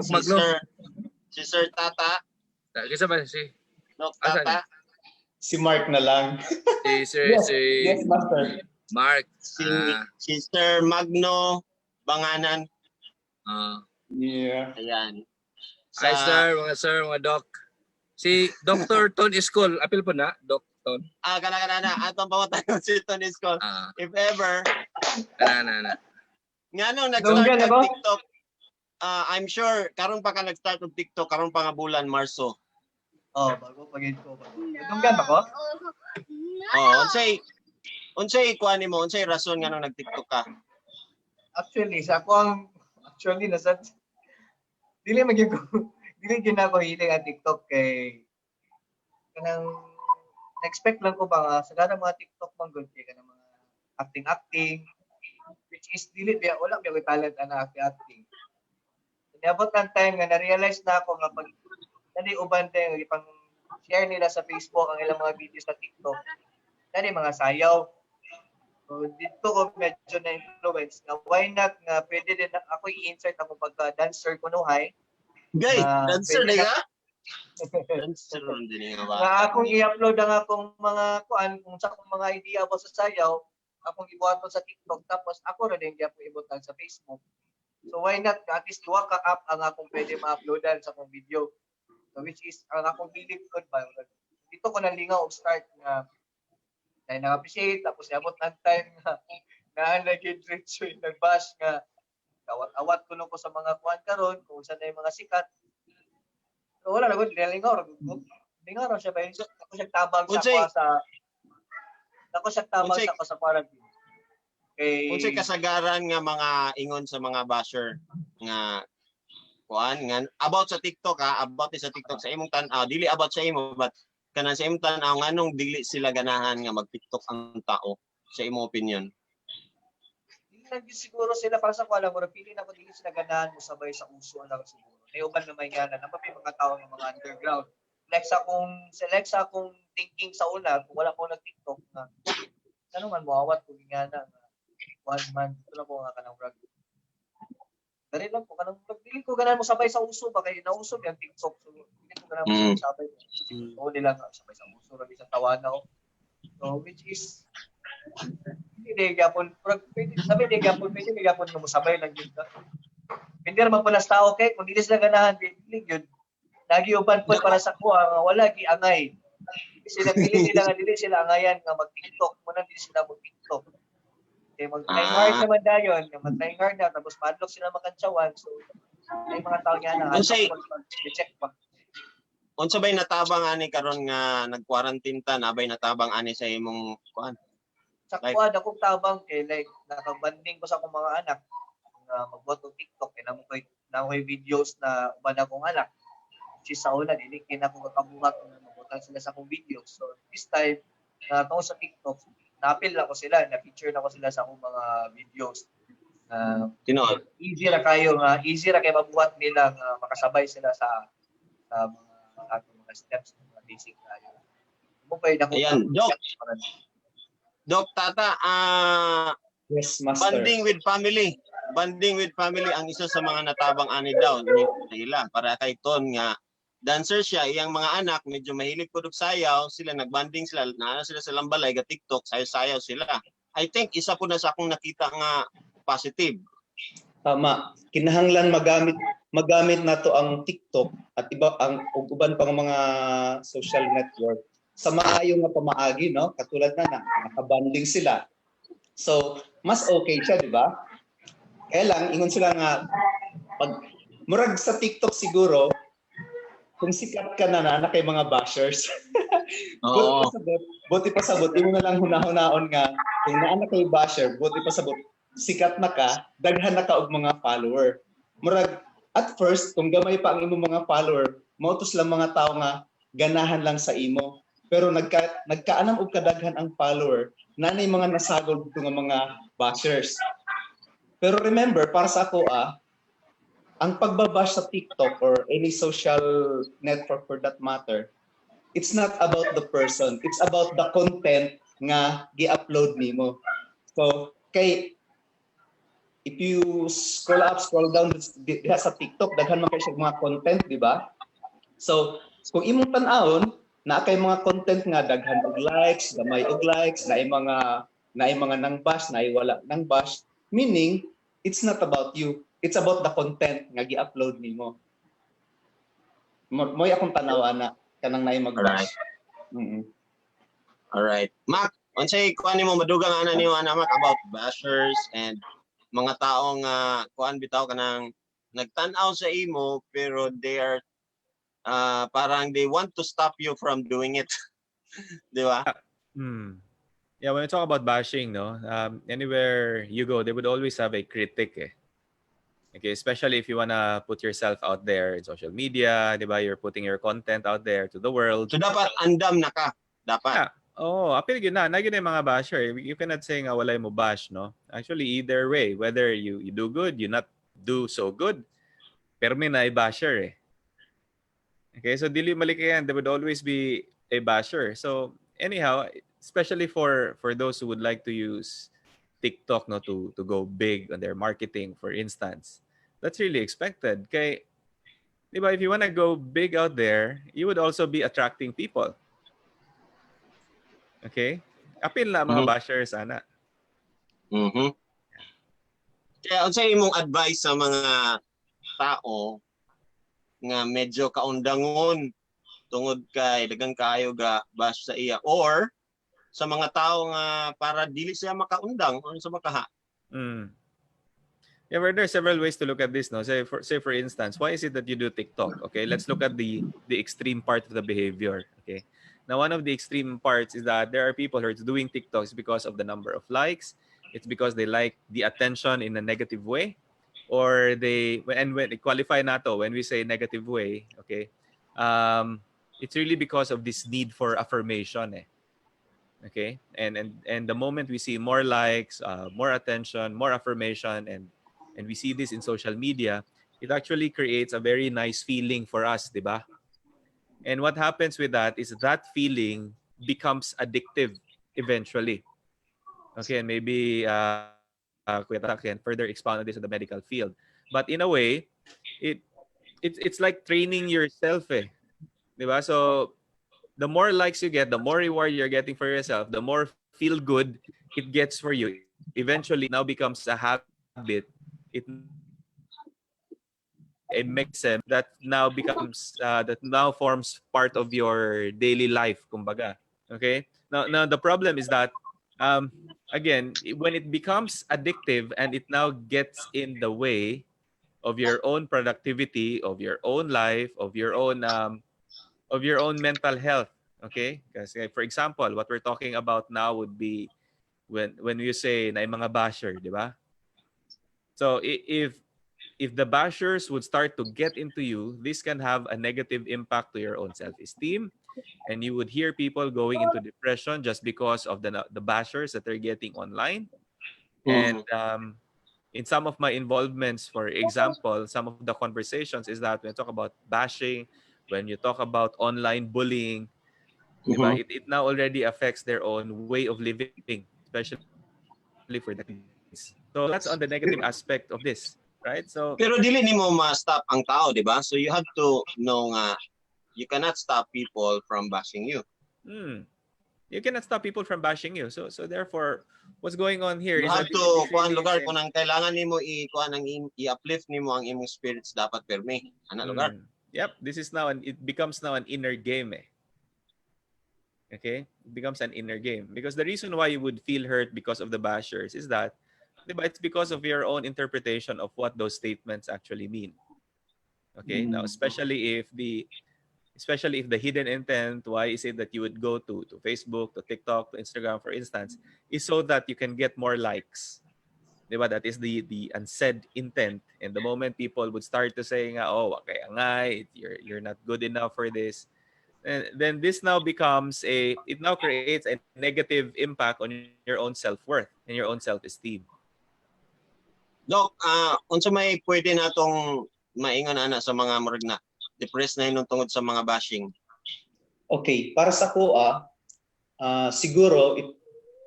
si Sir Tata. Kisa ba si Doc Tata? Si Mark na lang. Si Sir Yes, Master. Mark. Si Sir Magno Banganan. Yeah. Ayan. Hi sir, mga doc. Si Dr. Ton Iskol, apil po na, Doc Ton. kana na atong pamatayon si Tony Scott. Ah, If ever na. nga nung Dunggan nag-start ako? ng TikTok, I'm sure karon pa ka nag-start ng TikTok karon pa nga bulan Marso. Oh, bago pagin ko. Dunggan ba ko? Oh, unsay kuan nimo, unsay rason nga nung nag-TikTok ka? Actually, sa ako ang nasa dili magig ko dili gyud ako hiling ang TikTok kay kanang expect lang ko ba nga sa ganang mga TikTok man gud kay kanang mga acting which is dili biya wala biya ko talent ana acting. Niabot ang time nga na-realize na ako nga pag dali uban tay ipang share nila sa Facebook ang ilang mga videos sa TikTok. Dali mga sayaw. So, dito ko medyo na-influence na why not nga pwede din ako i-insert ako pagka-dancer ko no hay. Gay, dancer na pwede ka? Dancer ron din nga ba? Nga akong i-upload ang akong mga kuan kung sa akong mga idea about sa sayaw, akong ibuhaton sa TikTok tapos ako rin din ako ibutan sa Facebook. So why not at least duha ka app ang akong pwede ma-uploadan sa akong video. So which is ang akong belief ko ba dito ko nalingaw og start nga dahil nag-appreciate, tapos abot ng time na nag-reach nag-bash nga awat-awat ko ko sa mga kuhan karon kung saan na yung mga sikat. So wala na ko, lingaw raw siya ba yun? Ako siya tabang sa quarantine. Unsay kasagaran nga mga ingon sa mga basher nga kuan nga about sa TikTok about sa TikTok sa imong tan-aw, dili about sa imo but kanang sa imong tan-aw nganong dili sila ganahan nga mag-TikTok ang tao sa imong opinion? Hindi lang siguro sila para sa kuala mo pili na ko dili sila ganahan mo sabay sa uso lang siguro. May uban na may ngana na may mga tao ng mga underground. Select sa akong thinking sa una kung wala ko nag-TikTok na ano man moawat ko ngana nga one man ito lang ko nga kanang vlog. Dari lang ko kanang vlog dili ko ganahan mo sabay sa uso ba kay nauso yung TikTok so dili ko ganahan mo sabay. So nila sabay sa uso ra sa tawanaw. So which is hindi gapon pwede gapon mo sabay lang yun ka. Hindi naman pala tao kay kung dili sila ganahan dili yun. Lagi uban po para sa kuha wala gi angay. Sila dili sila angayan nga mag-TikTok mo na dili sila mag-TikTok. Kaya mag-try hard naman dayon, mag-try hard na tapos padlock sila makantsawan. So may mga tao nga na check pa. Unsa bay natabang ani karon nga nag-quarantine ta nabay natabang ani sa imong kuan? Sa kuha akong tabang kay like nakabanding ko sa akong mga anak na magbuhat og TikTok kay namo koy videos na uban akong anak. Si sa una dili kay nako kakabuhat na magbuhat sila sa akong videos. So this time na sa TikTok na-appeal ako sila, na-feature na ko sila sa akong mga videos. Easy ra kay mabuhat nila nga makasabay sila sa mga steps mga basic na. Mo pa Ayan, Doc Tata, Yes, master. Bonding with family ang isa sa mga natabang ani daw nila para kay Ton nga dancer siya, iyang mga anak medyo mahilig pud og sayaw, sila nagbanding sila, naana sila sa lambalay ga TikTok, sayaw sila. I think isa po na sa akong nakita nga positive. Tama. Kinahanglan magamit nato ang TikTok at iba ang uban pang mga social network sa maayo nga pamaagi, no? Katulad na nakabanding sila. So, mas okay siya, di ba? Kaya lang ingon sila nga pag murag sa TikTok siguro kung sikat ka na kay mga bashers. Oo. Buti pa sabot, di mo na lang hunahon nga kung naa kay basher, buti pa sabot sikat na ka, daghan na ka og mga follower. Murag at first kung gamay pa ang imong mga follower, mautos lang mga tao nga ganahan lang sa imo. Pero nagkaanam og kadaghan ang follower, nanay mga nasagol dito nga mga bashers. Pero remember, para sa ako ang pagbabash sa TikTok or any social network for that matter, it's not about the person, it's about the content nga gi-upload nimo. So, if you scroll up, scroll down diha sa TikTok, daghan man kay siya mga content, di ba? So, kung imong tan-awon, na kay mga content nga daghan og likes, gamay og likes, naay mga nang bash, naay wala nang bash, meaning it's not about you. It's about the content nga gi-upload nimo. Mo'y akong tanawa na kanang naay mag-bash. Alright. Mac, unsay kuan nimo madugang ana nimo ana Mac about bashers and mga taong kuan bitaw kanang nagtan-aw sa imo pero they are parang they want to stop you from doing it. Di ba? Yeah, when we talk about bashing, no, anywhere you go, they would always have a critic. Okay, especially if you wanna put yourself out there in social media, di ba? You're putting your content out there to the world. So dapat andam na ka. Dapat. Yeah. Oh, apil yun na. Nagyan yung mga basher. You cannot say nga walay mo bash, no? Actually, either way, whether you do good, you not do so good, pero may na basher Okay, so dili malikayan, there would always be a basher. So anyhow, especially for those who would like to use TikTok no to go big on their marketing, for instance, that's really expected. Kay, di ba, if you wanna go big out there, you would also be attracting people. Okay? Apil na mga bashers ana. Kaya unsay imong advice sa mga tao nga medyo kaundangon tungod kay daghang kaayo ga bash sa iya or sa mga tao nga para dili siya makaundang o sa makaha? Yeah, well, there are several ways to look at this. No, say for instance, why is it that you do TikTok? Okay, let's look at the extreme part of the behavior. Okay, now one of the extreme parts is that there are people who are doing TikToks because of the number of likes. It's because they like the attention in a negative way, or when they qualify nato when we say negative way. Okay, it's really because of this need for affirmation. Okay, and the moment we see more likes, more attention, more affirmation, and we see this in social media, it actually creates a very nice feeling for us, diba? And what happens with that is that feeling becomes addictive eventually. Okay, and maybe Kuya Tak can further expound on this in the medical field. But in a way, it's like training yourself, diba? So the more likes you get, the more reward you're getting for yourself, the more feel good it gets for you. Eventually, it now becomes a habit. It makes sense that now becomes that now forms part of your daily life, kumbaga. Okay. Now the problem is that again, when it becomes addictive and it now gets in the way of your own productivity, of your own life, of your own mental health. Okay? Kasi for example, what we're talking about now would be when you say na yung mga basher, di ba? So if the bashers would start to get into you, this can have a negative impact to your own self-esteem, and you would hear people going into depression just because of the bashers that they're getting online. And in some of my involvements, for example, some of the conversations is that when you talk about bashing, when you talk about online bullying, it now already affects their own way of living, especially for the kids. So that's on the negative aspect of this, right? So pero dili nimo ma-stop ang tao, di ba? So you have to know nga you cannot stop people from bashing you. You cannot stop people from bashing you. So therefore, what's going on here you is have that to kuan lugar kung nang kailangan nimo i-uplift nimo ang imong spirits dapat permi ana lugar. Yep, this is now it becomes now an inner game. Okay? It becomes an inner game because the reason why you would feel hurt because of the bashers is that it's because of your own interpretation of what those statements actually mean. Okay? Now, especially if the hidden intent, why is it that you would go to Facebook, to TikTok, to Instagram, for instance, is so that you can get more likes. Diba? That is the unsaid intent. And the moment people would start to say, oh, okay, you're not good enough for this, and then this now it now creates a negative impact on your own self-worth and your own self-esteem. Doc, unsa may pwede natong maingon ana sa mga murag na depressed na inon tungod sa mga bashing? Okay, para sa ko siguro it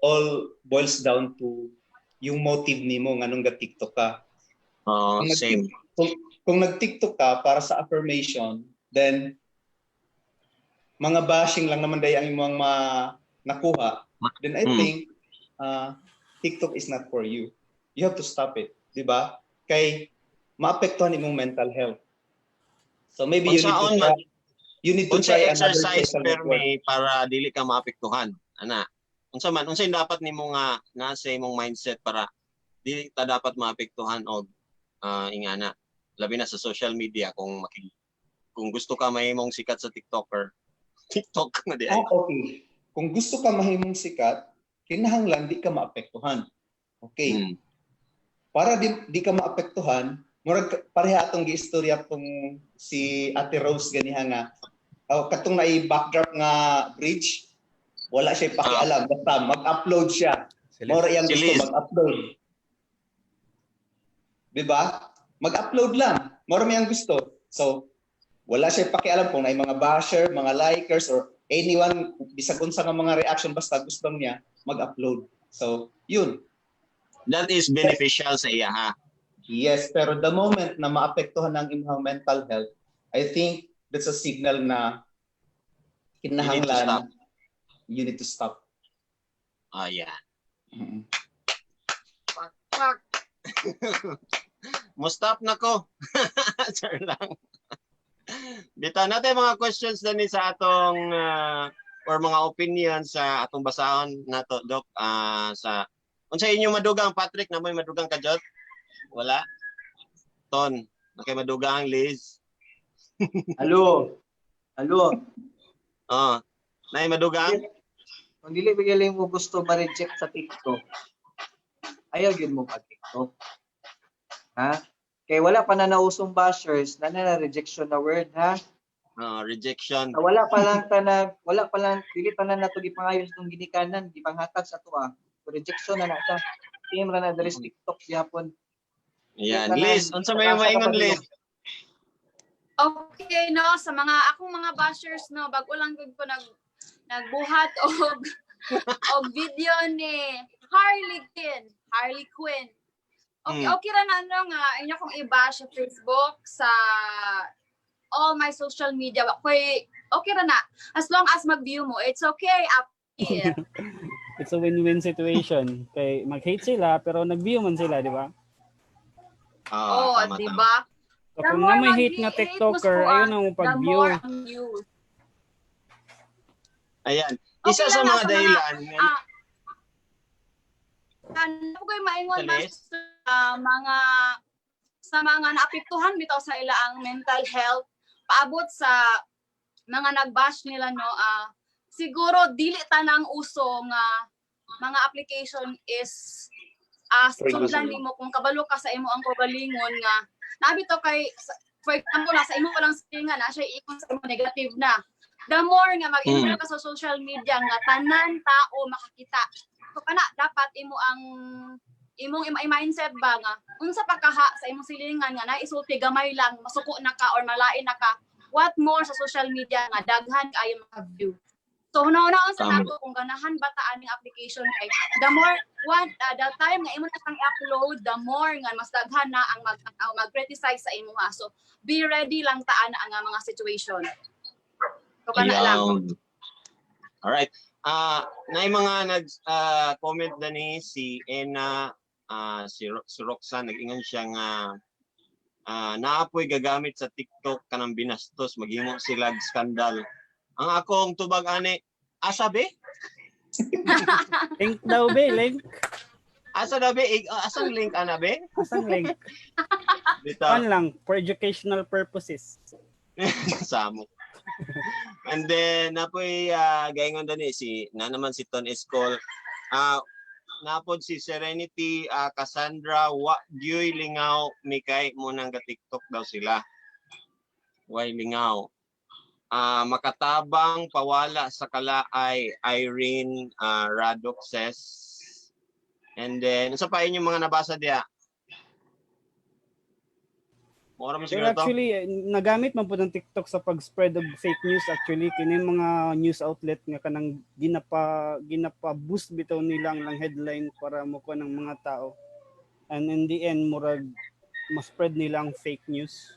all boils down to yung motive nimo nganong ga TikTok ka. Same. Kung nag-TikTok ka para sa affirmation, then mga bashing lang naman day ang imong nakuha, then I think TikTok is not for you. You have to stop it, di ba? Kay maapektuhan imong mental health. So maybe you need to You need to Unsay try another exercise social per network. me para dili ka maapektuhan. Ana. Unsay dapat nimo nga nasa imong mindset para dili ta dapat maapektuhan og ingana labi na sa social media kung gusto ka mahimong sikat sa TikToker. TikTok na di ay. Okay. Kung gusto ka mahimong sikat, kinahanglan di ka maapektuhan. Okay. Para di ka maapektuhan, murag pareha atong giistorya tong si Ate Rose ganiha nga katong backdrop nga bridge, wala siya pakialam, basta mag-upload siya. Mora iyang gusto mag-upload. Diba? Mag-upload lang. Mora iyang gusto. So, wala siya pakialam kung may mga basher, mga likers, or anyone, bisag unsa nga mga reaction, basta gusto niya, mag-upload. So, yun. That is beneficial sa iya, ha? Yes, pero the moment na maapektuhan ang imong mental health, I think that's a signal na kinahanglan you need to stop. Yeah. Mm-hmm. Fuck. Mo stop na ko. Sir lang. Dito natin mga questions na ni sa atong or mga opinions sa atong basahon nato, Doc. Sa unsay inyo madugang, Patrick, na may madugang ka jud? Wala. Ton, nakay madugang, Liz. Hello. Nay madugang? Kung dili bigay mo gusto ma-reject sa TikTok, ayaw yun mo pag-TikTok. Ha? Kaya wala pa na nausong bashers na rejection na word, ha? Rejection. Wala pa lang, dili pa na nato gipangayos itong ginikanan, gipanghatag sa tuwa. So, rejection na nata. Team ra na dari sa TikTok yapon. Yan. Liz, unsa may maingon, Liz? Okay, no, sa akong mga bashers, no, bago lang gud ko nagbuhat og video ni Harley Quinn. Okay ra na nga inyo kong i-bash sa Facebook, sa all my social media. Okay ra na. As long as mag-view mo, it's okay up here. It's a win-win situation. Kay mag-hate sila pero nag-view man sila, di ba? Di ba? So, kung na may hate nga TikToker, ayun ang pag-view. Ayan. Isa sa mga dahilan. Ano ko maingon sa mga naapektuhan bitaw sa ilaang mental health paabot sa mga nag-bash nila, no, siguro dili tanang uso nga mga application is sundan nimo kung kabalo ka sa imo ang kaugalingon nga nabito kay, for example, sa imo pa lang silingan na siya iikot sa imo negative na. The more nga mag-enroll ka sa social media nga tanan tao makakita. So kana dapat imong mindset ba nga unsa pa kaha sa imong silingan nga naisulti gamay lang masuko na ka or malain na ka, what more sa social media nga daghan kaayo mga view. So hunaon sa nato kung ganahan bataan ning application kay the more the time nga imo na kang i-upload, the more nga mas daghan na ang mag-criticize sa imo ha. So be ready lang taan ang mga situation. So kana lang. All right. Nay mga nag-comment na ni si Ena, si Roxanne, nag-ingon siya nga naapoy gagamit sa TikTok kanang binastos, maghimo sila skandal. Ang akong tubag ani, asa be? Link daw be, link. Asa daw be? Asang link ana be? Asang link? Dito. Pan lang, for educational purposes. Samo. And then napoy gaingon dani na naman si Ton Escol. Napod si Serenity, Cassandra, Gyoy Lingaw, Mikay mo nang ga-TikTok daw sila. Way Lingaw. Makatabang pawala sa kalaay, Irene Radok says. And then sa pa inyong mga nabasa diya? Pero actually, nagamit man po ng TikTok sa pag-spread of fake news actually. Kini mga news outlet nga kanang ginapa-boost bitaw nilang lang headline para makuha ng mga tao. And in the end, murag ma-spread nilang fake news.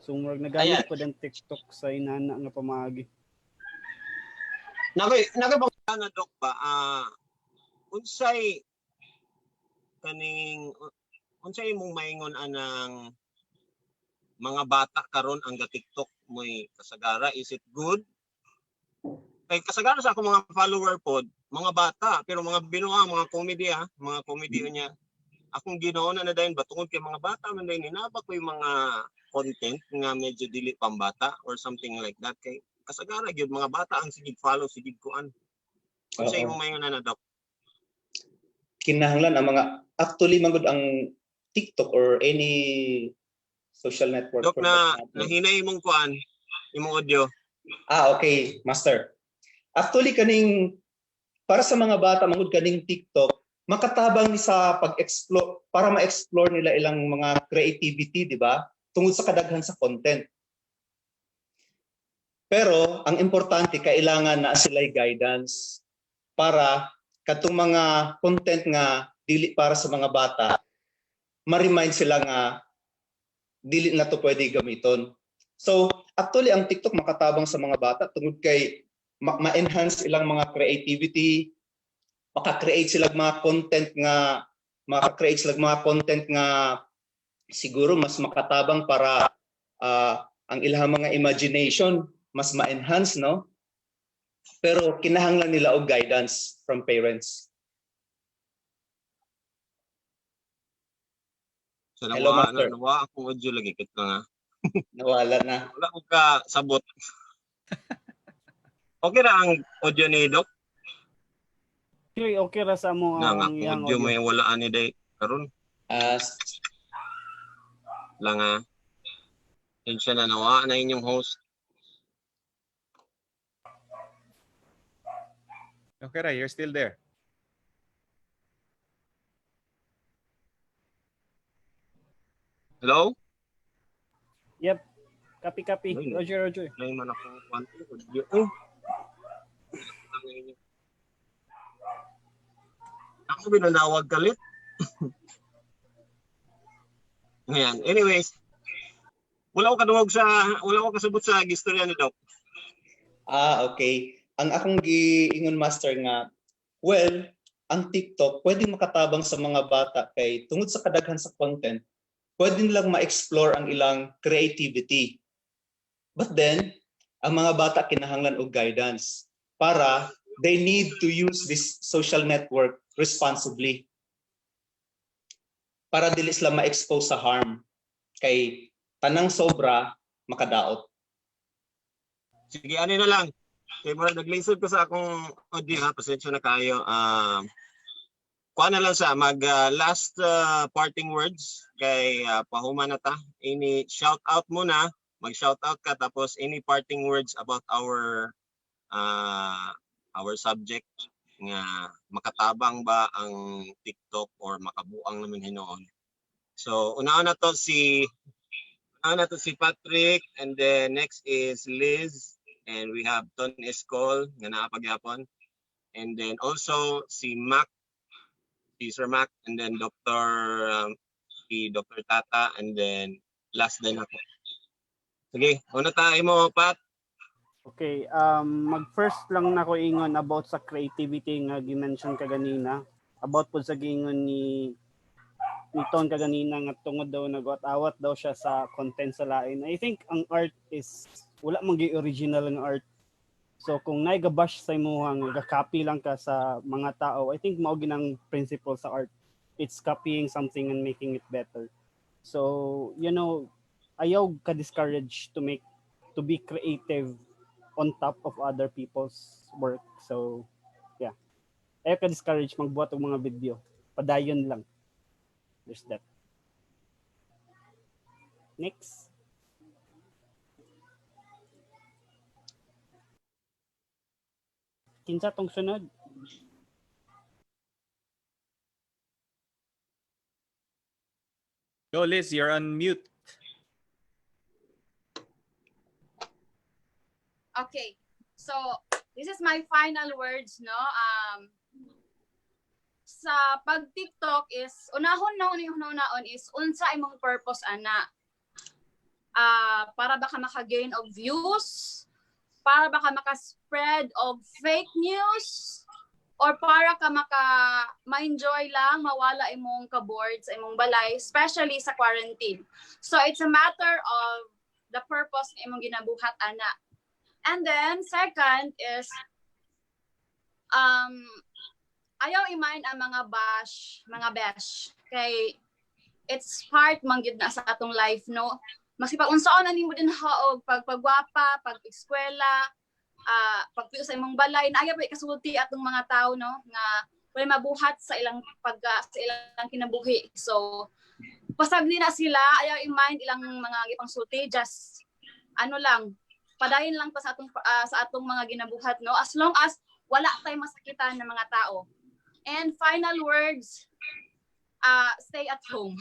So murag nagamit po ng TikTok sa inana nga pamaagi. Nagabang na Dok ba? Unsay mong maingon anang mga bata karon ang ga-TikTok mo'y kasagara, is it good? Kay kasagara sa ako mga follower pod, mga bata, pero mga binuha, mga comedy niya. Akong ginoon na dayon ba tungod kay mga bata man dayon inaba ko yung mga content nga medyo dili pambata or something like that kay kasagara gyud mga bata ang sigig follow sigig kuan. Kung sa Oo. imong mayon na Doc. Kinahanglan ang mga actually magud ang TikTok or any social network Doc for na that matter. nahinay imong kuan, imong audio. Okay, master. Actually kaning para sa mga bata mangud kaning TikTok makatabang ni sa pag-explore para ma-explore nila ilang mga creativity, di ba? Tungod sa kadaghan sa content. Pero ang importante kailangan na sila'y guidance para katong mga content nga dili para sa mga bata ma-remind sila nga dili na to pwede gamiton. So actually ang TikTok makatabang sa mga bata tungod kay ma-enhance ilang mga creativity, maka-create sila mga content nga siguro mas makatabang para ang ilang mga imagination mas ma-enhance, no? Pero kinahanglan nila og guidance from parents. So Hello, Master. nawa akong audio lagi kit nga. Nawala na. Wala ko ka sabot. Okay ra ang audio ni Doc. Okay ra sa mo Na nga ang akong yang audio may wala ani day karon. Lang nga. Tensya na nawa na inyong host. Okay, right, you're still there. Hello? Yep. Copy. Ayun. Roger. May man akong audio. Oh. Ako binanawag kalit. Ngayon, anyways. Wala ko kasabot sa istorya ni Doc. Okay. Ang akong giingon, Master, nga well, ang TikTok pwedeng makatabang sa mga bata kay tungod sa kadaghan sa content, pwede nilang ma-explore ang ilang creativity. But then, ang mga bata kinahanglan og guidance para they need to use this social network responsibly. Para dili sila ma-expose sa harm kay tanang sobra makadaot. Sige, ano na lang. Kaya mo naglisod ko sa akong audio ha, pasensya na kayo. Kuha na lang sa last parting words kay pahuman na ta. Any shout out muna, mag-shout out ka tapos any parting words about our subject nga makatabang ba ang TikTok or makabuang naman hinoon. So una to si Patrick and then next is Liz. And we have Ton Escol nga naapagyapon. And then also si Sir Mac, and then Dr. Tata, and then last din ako. Sige, una tayo mo, Pat. Okay, mag-first lang na ko ingon about sa creativity nga gi-mention kaganina. About po sa gingon ni Ton kaganina nga tungod daw nag-awat daw siya sa content sa lain. I think ang art is wala man gi original nga art. So kung naigabash sa imuha nga ga-copy lang ka sa mga tao, I think mao ginang principle sa art. It's copying something and making it better. So, ayaw ka discourage to be creative on top of other people's work. So, yeah. Ayaw ka discourage magbuhat og mga video. Padayon lang. There's that. Next. Kinsa tong sunod? Go, Liz, you're on mute. Okay. So, this is my final words, no? Sa pag-TikTok is, unahon is, unsa imong purpose, ana? Para ba ka maka-gain of views? Para ba ka maka-spread of fake news? Or para ka ma-enjoy lang, mawala imong ka-board sa imong balay, especially sa quarantine. So, it's a matter of the purpose ng imong ginabuhat ana. And then second is ayaw i-mind ang mga bash, mga besh. Kay it's part man gyud na sa atong life, no? Mas pag unsaon ani mo din haog pagpagwapa, pag-eskwela, pagtuyo sa imong balay, naaya ba kasulti atong mga tao, no? Nga wala mabuhat sa ilang sa ilang kinabuhi. So pasag na sila, ayaw i-mind ilang mga gipangsulti, just ano lang, padayon lang pa sa atong mga ginabuhat, no? As long as wala tayong masakitan ng mga tao. And final words, stay at home.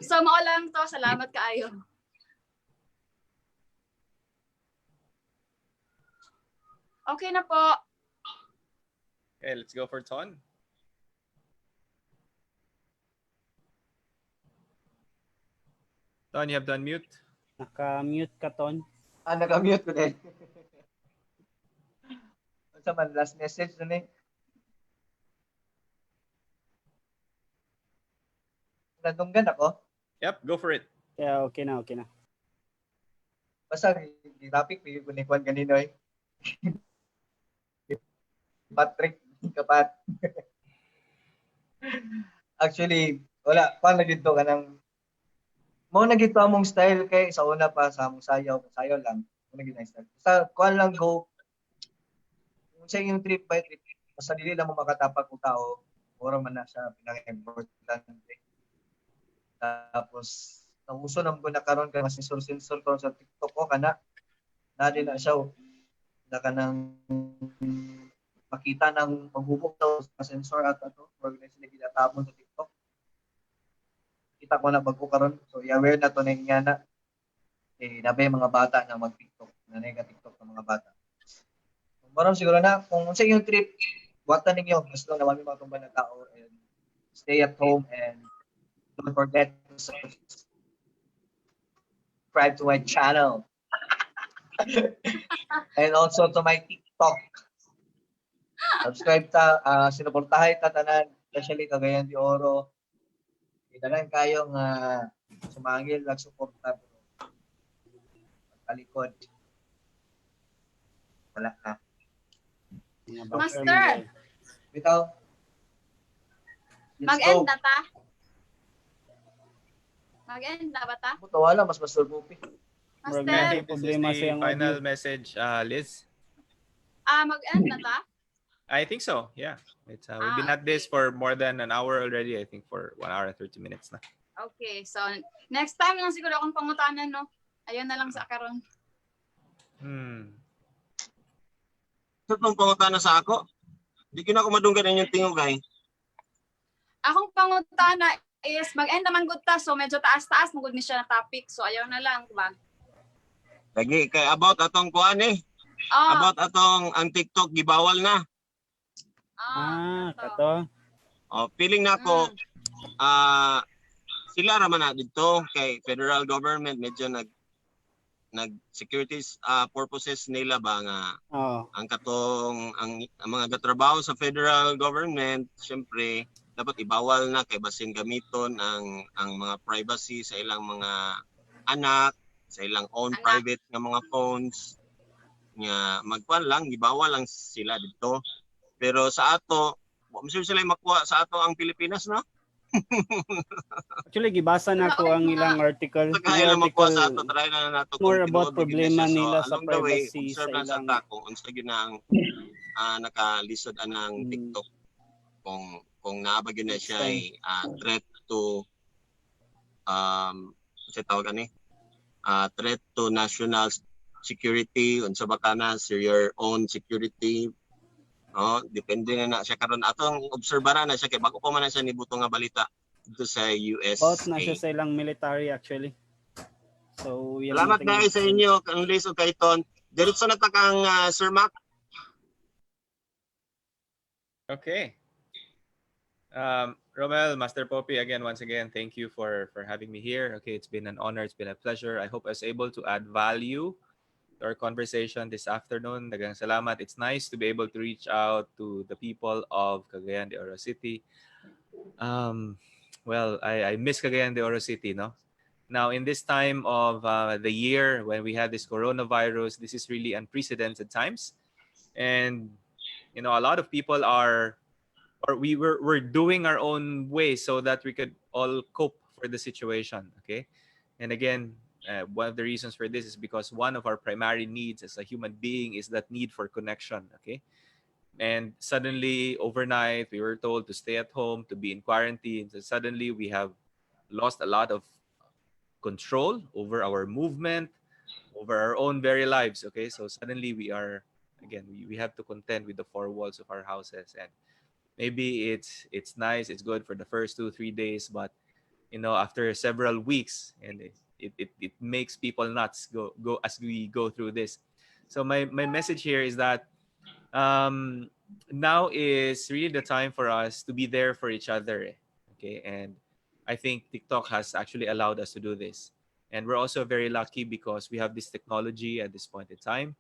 So mao lang to, salamat kaayo. Okay na po. Okay, let's go for Ton. Ton, you have to unmute. Naka-mute ka, Ton. Naka-mute ko din. Unsa man last message na ni? Nadunggan ako. Yep, go for it. Yeah, okay na, okay na. Basta topic may kunikwan kanino eh. Patrick kapat. Actually, wala pa na dito kanang mo na gito among style kay sa una pa sa among sayaw lang. Mo na gito style. Sa kuan lang go. Kung sa yung trip by trip, basta dili lang mo makatapak og tao, ora man na siya pinaka-importante. Tapos nauso nam ko na karon kay mas sensor ko sa TikTok ko kana na din na siya na kanang makita ng maghubog daw sa sensor at organization na ginatapon sa TikTok. Kita ko na bago karon, so i-aware na to na ingana nabe mga bata na mag-TikTok, na nega-TikTok ng mga bata. Maron siguro na kung sa yung trip, buhatan ninyo mas lang na mga tumban na tao, and stay at home, and don't forget to subscribe to my channel. And also to my TikTok. Subscribe ta, sinuportahay ta tanan, especially Cagayan de Oro. Tanan kayong sumangil lang suporta talikod. Wala na. Master, Bitaw. mag-end na ta? Mag-end na ba ta? Wala, mas Master Pupi. I Master, think this is Problema sa the yung final audio. message, Liz. mag-end na ta? I think so. Yeah, it's we've been Ah, at this for more than an hour already. I think for 1 hour and 30 minutes na. Okay, so next time lang siguro akong pangutanan, no? Ayun na lang sa karon. Sa itong pangutana sa ako, di ko na ako madunggan inyong tingugay. Akong pangutana is mag-end naman gud ta, so medyo taas-taas mo gud ni siya na topic. So ayaw na lang, ba? Lagi kay about atong kuan Ah, about atong ang TikTok gibawal na. ito. Kato. Feeling na ako sila ra man na dito kay federal government medyo nag securities purposes nila ba nga Oh. ang katong ang mga gatrabaho sa federal government syempre dapat ibawal na kay basin gamiton ang mga privacy sa ilang mga anak, sa ilang own Anak. private nga mga phones nga magkuan lang gibawal lang sila dito. Pero sa ato, mo sure sila makuha sa ato ang Pilipinas, no? Actually, gibasa na ko ang ilang article. So kaya lang makuha sa ato, Article try na nato more kung about tinuod gyud na problema siya. nila So, sa along the way, privacy observe sa lang sa ilang ta kung unsa gyud na ang nakalisod anang TikTok kung naaba gyud na siya ay threat to sa tawag ani threat to national security unsa ba kana sa your own security. Depende na siya karon atong obserbara na siya kay bago pa man na siya nibuto nga balita dito sa US. about na siya sa ilang military actually. So, yan Salamat natin guys sa inyo, kang Liz o Kayton. Diretso na ta kang Sir Mac. Okay. Romel, Master Poppy, again, once again, thank you for having me here. Okay, it's been an honor. It's been a pleasure. I hope I was able to add value to our conversation this afternoon. Daghang salamat. It's nice to be able to reach out to the people of Cagayan de Oro City. Well, I miss Cagayan de Oro City, no? Now, in this time of the year when we had this coronavirus, this is really unprecedented times. And, a lot of people we're doing our own way so that we could all cope for the situation. Okay. And again, one of the reasons for this is because one of our primary needs as a human being is that need for connection. Okay. And suddenly, overnight, we were told to stay at home, to be in quarantine. So suddenly, we have lost a lot of control over our movement, over our own very lives. Okay, so suddenly we have to contend with the four walls of our houses, and maybe it's nice, it's good for the first 2-3 days, but after several weeks, and it makes people nuts go as we go through this. So my message here is that now is really the time for us to be there for each other. Okay, and I think TikTok has actually allowed us to do this. And we're also very lucky because we have this technology at this point in time,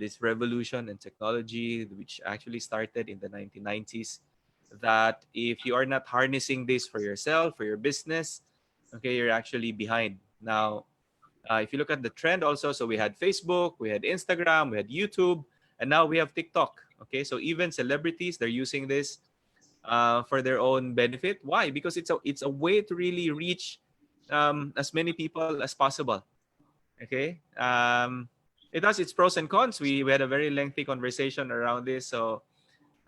this revolution in technology, which actually started in the 1990s, that if you are not harnessing this for yourself, for your business, okay, you're actually behind. Now, if you look at the trend also, so we had Facebook, we had Instagram, we had YouTube, and now we have TikTok. Okay, so even celebrities, they're using this for their own benefit. Why? Because it's a way to really reach as many people as possible. Okay, it has its pros and cons. We had a very lengthy conversation around this, so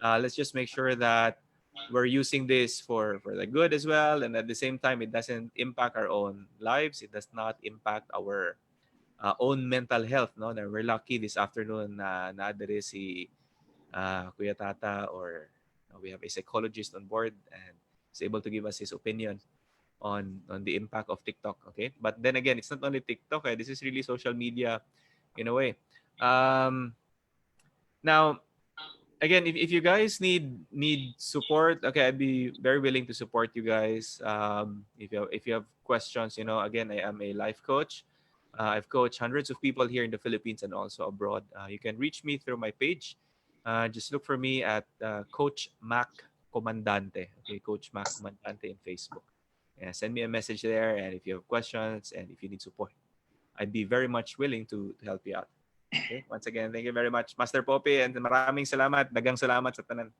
let's just make sure that we're using this for the good as well, and at the same time, it doesn't impact our own lives. It does not impact our own mental health. No, na we're lucky this afternoon na naadere si Kuya Tata, or we have a psychologist on board, and is able to give us his opinion on the impact of TikTok. Okay, but then again, it's not only TikTok. This is really social media in a way. Now, again, if you guys need support, okay, I'd be very willing to support you guys. If you have questions, again, I am a life coach. I've coached hundreds of people here in the Philippines and also abroad. You can reach me through my page. Just look for me at Coach Mac Comandante. Okay, Coach Mac Comandante in Facebook. Yeah, send me a message there, and if you have questions and if you need support, I'd be very much willing to help you out. Okay. Once again, thank you very much, Master Poppy, and maraming salamat, dagang salamat sa tanan.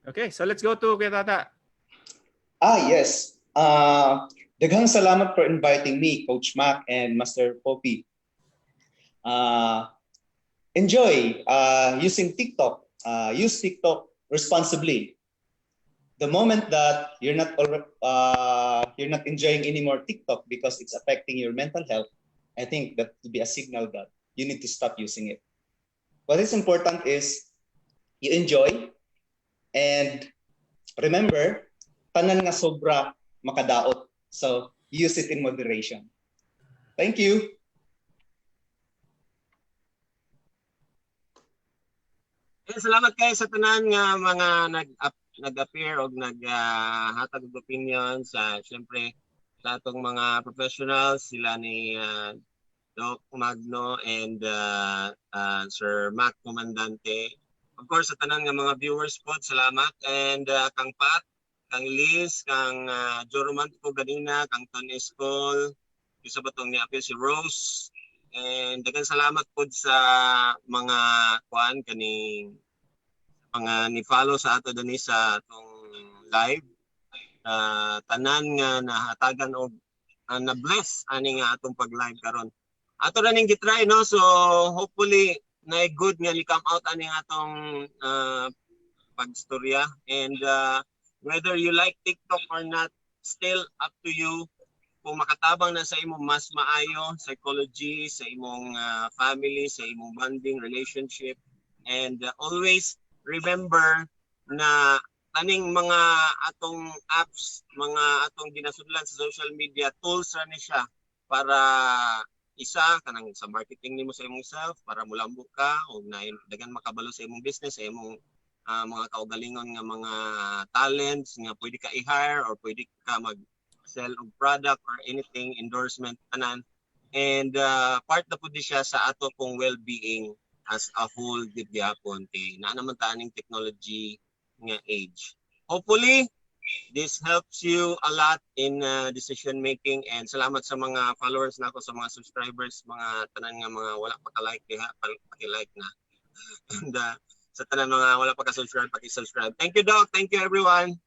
Okay, so let's go to Kuya Tata. Yes. Daghang salamat for inviting me, Coach Mac and Master Poppy. Enjoy using TikTok. Use TikTok responsibly. The moment that you're not enjoying anymore TikTok because it's affecting your mental health, I think that would be a signal that you need to stop using it. What is important is you enjoy, and remember, tanan nga sobra makadaot. So use it in moderation. Thank you. Salamat kayo sa tanan nga mga nag-appear o naghatag og opinion sa syempre sa atong mga professionals, sila ni Doc Magno and Sir Mac Comandante. Of course, sa tanan nga mga viewers po, salamat. And kang Pat, kang Liz, kang Joe Romantico ganina, kang Tony Escol, isa ba itong niapil si Rose. And daghang salamat po sa mga mga ni-follow sa ato dani sa atong live. Tanan nga nahatagan og na-bless ani nga atong pag-live karon. Ato ra ning gitry, no? So hopefully na good nga ni-come out ani nga atong pagstorya. And whether you like TikTok or not, still up to you. Kung makatabang na sa imong mas maayo psychology, sa imong family, sa imong bonding relationship, and always remember na taning mga atong apps, mga atong ginasudlan sa social media, tools ra ni siya para isa kanang sa marketing nimo sa imong self, para mulambok ka o dagan makabalo sa imong business, sa imong mga kaugalingon nga mga talents nga pwede ka i-hire or pwede ka mag-sell og product or anything, endorsement, tanan. And part na po di siya sa ato pong well-being as a whole di gyapon kay naa naman taning technology nga age. Hopefully This helps you a lot in decision making, and salamat sa mga followers nako, sa mga subscribers, mga tanan nga mga wala pa ka-like diha, paki-like na. And sa tanan mga wala pa ka-subscribe, paki-subscribe. Thank you, Doc. Thank you, everyone.